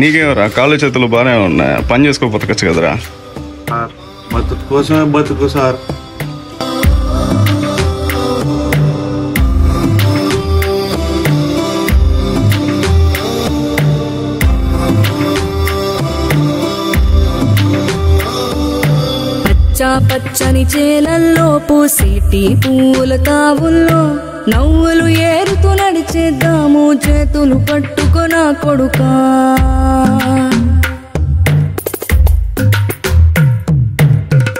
నీకేమరా కాళ్ళు చేతులు బాగానే ఉన్నాయి, పని చేసుకో బతకచ్చు కదరా. బతుకు కోసమే బతుకు సార్. పచ్చని చేలల్లో పూసేటి పూల తావుల్లో నవ్వులు ఏరుతూ నడిచేద్దాము చేతులు పట్టుకొనా కొడుకా.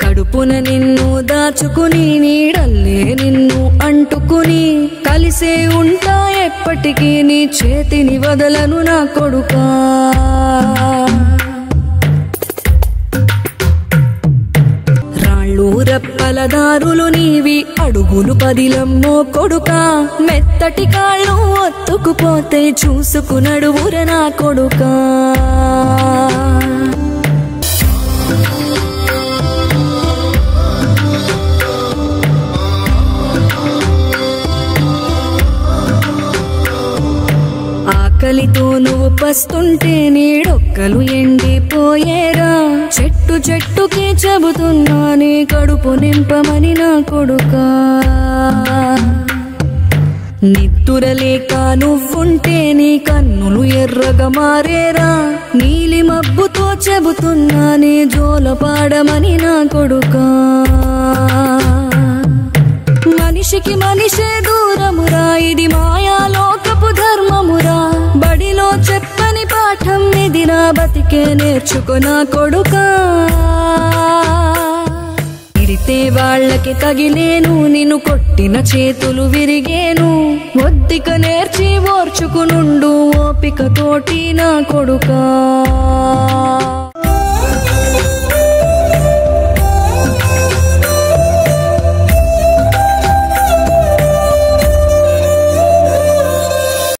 కడుపున నిన్ను దాచుకుని నీడల్లే నిన్ను అంటుకుని కలిసే ఉంటా ఎప్పటికీ నీ చేతిని వదలను నా కొడుకా. రెప్పల దారులు నీవి అడుగులు పదిలమ్మో కొడుకా, మెత్తటి కాళ్ళు ఒత్తుకుపోతే చూసుకు నడువుర నా కొడుకా. ఆకలితో నువ్వు పస్తుంటే నీడొక్కలు ఎండిపోయేరా. చెట్టుకి చెబుతున్నా నీ కడుపు నింపమని నా కొడుకా. నిద్దురలేక నువ్వుంటే నీ కన్నులు ఎర్రగా మారేరా. నీలి మబ్బుతో చెబుతున్నా నీ జోల పాడమని నా కొడుకా. మనిషికి మనిషే దూరమురా, ఇది మాయాలోకపు ధర్మమురా. బడిలో చెప్పని పాఠం ఇదిరా, బతికే నేర్చుకున్నా కొడుకా. ఇడితే వాళ్ళకి తగిలేను, నిన్ను కొట్టిన చేతులు విరిగేను. ఒద్దిక నేర్చి ఓర్చుకునుండు ఓపిక తోటి నా కొడుకా.